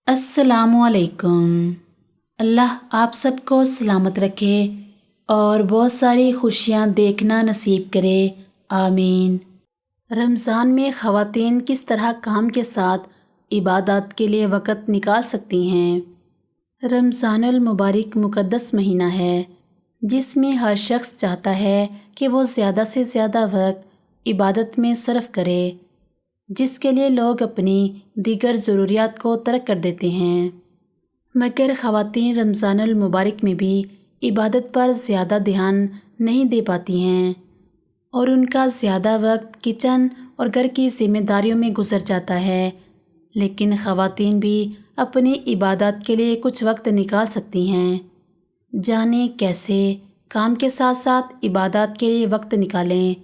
السلام علیکم۔ اللہ آپ سب کو سلامت رکھے اور بہت ساری خوشیاں دیکھنا نصیب کرے، آمین۔ رمضان میں خواتین کس طرح کام کے ساتھ عبادات کے لیے وقت نکال سکتی ہیں؟ رمضان المبارک مقدس مہینہ ہے جس میں ہر شخص چاہتا ہے کہ وہ زیادہ سے زیادہ وقت عبادت میں صرف کرے، جس کے لیے لوگ اپنی دیگر ضروریات کو ترک کر دیتے ہیں، مگر خواتین رمضان المبارک میں بھی عبادت پر زیادہ دھیان نہیں دے پاتی ہیں اور ان کا زیادہ وقت کچن اور گھر کی ذمہ داریوں میں گزر جاتا ہے۔ لیکن خواتین بھی اپنی عبادات کے لیے کچھ وقت نکال سکتی ہیں۔ جانیں کیسے کام کے ساتھ ساتھ عبادات کے لیے وقت نکالیں۔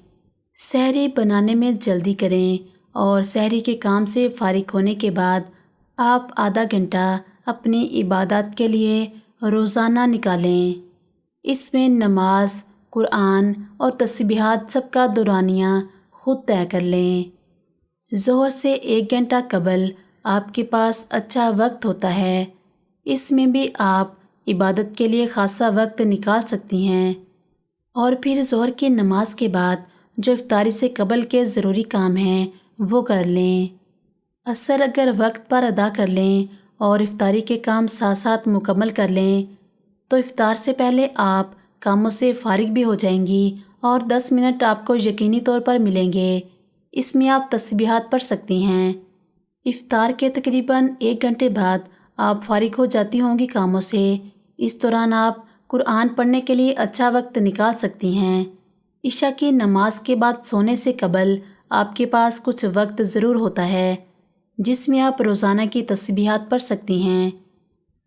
سحری بنانے میں جلدی کریں اور سحری کے کام سے فارغ ہونے کے بعد آپ آدھا گھنٹہ اپنی عبادات کے لیے روزانہ نکالیں۔ اس میں نماز، قرآن اور تسبیحات سب کا دورانیہ خود طے کر لیں۔ ظہر سے 1 گھنٹہ قبل آپ کے پاس اچھا وقت ہوتا ہے، اس میں بھی آپ عبادت کے لیے خاصا وقت نکال سکتی ہیں۔ اور پھر ظہر کی نماز کے بعد جو افطاری سے قبل کے ضروری کام ہیں وہ کر لیں۔ عصر اگر وقت پر ادا کر لیں اور افطاری کے کام ساتھ ساتھ مکمل کر لیں تو افطار سے پہلے آپ کاموں سے فارغ بھی ہو جائیں گی اور 10 منٹ آپ کو یقینی طور پر ملیں گے۔ اس میں آپ تسبیحات پڑھ سکتی ہیں۔ افطار کے تقریباً 1 گھنٹے بعد آپ فارغ ہو جاتی ہوں گی کاموں سے۔ اس دوران آپ قرآن پڑھنے کے لیے اچھا وقت نکال سکتی ہیں۔ عشاء کی نماز کے بعد سونے سے قبل آپ کے پاس کچھ وقت ضرور ہوتا ہے جس میں آپ روزانہ کی تسبیحات پڑھ سکتی ہیں۔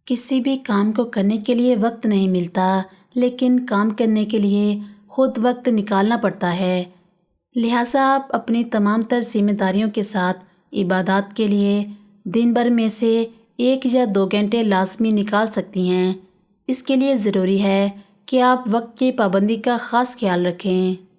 کسی بھی کام کو کرنے کے لیے وقت نہیں ملتا، لیکن کام کرنے کے لیے خود وقت نکالنا پڑتا ہے، لہٰذا آپ اپنی تمام تر ذمہ داریوں کے ساتھ عبادات کے لیے دن بھر میں سے 1 یا 2 گھنٹے لازمی نکال سکتی ہیں۔ اس کے لیے ضروری ہے کہ آپ وقت کی پابندی کا خاص خیال رکھیں۔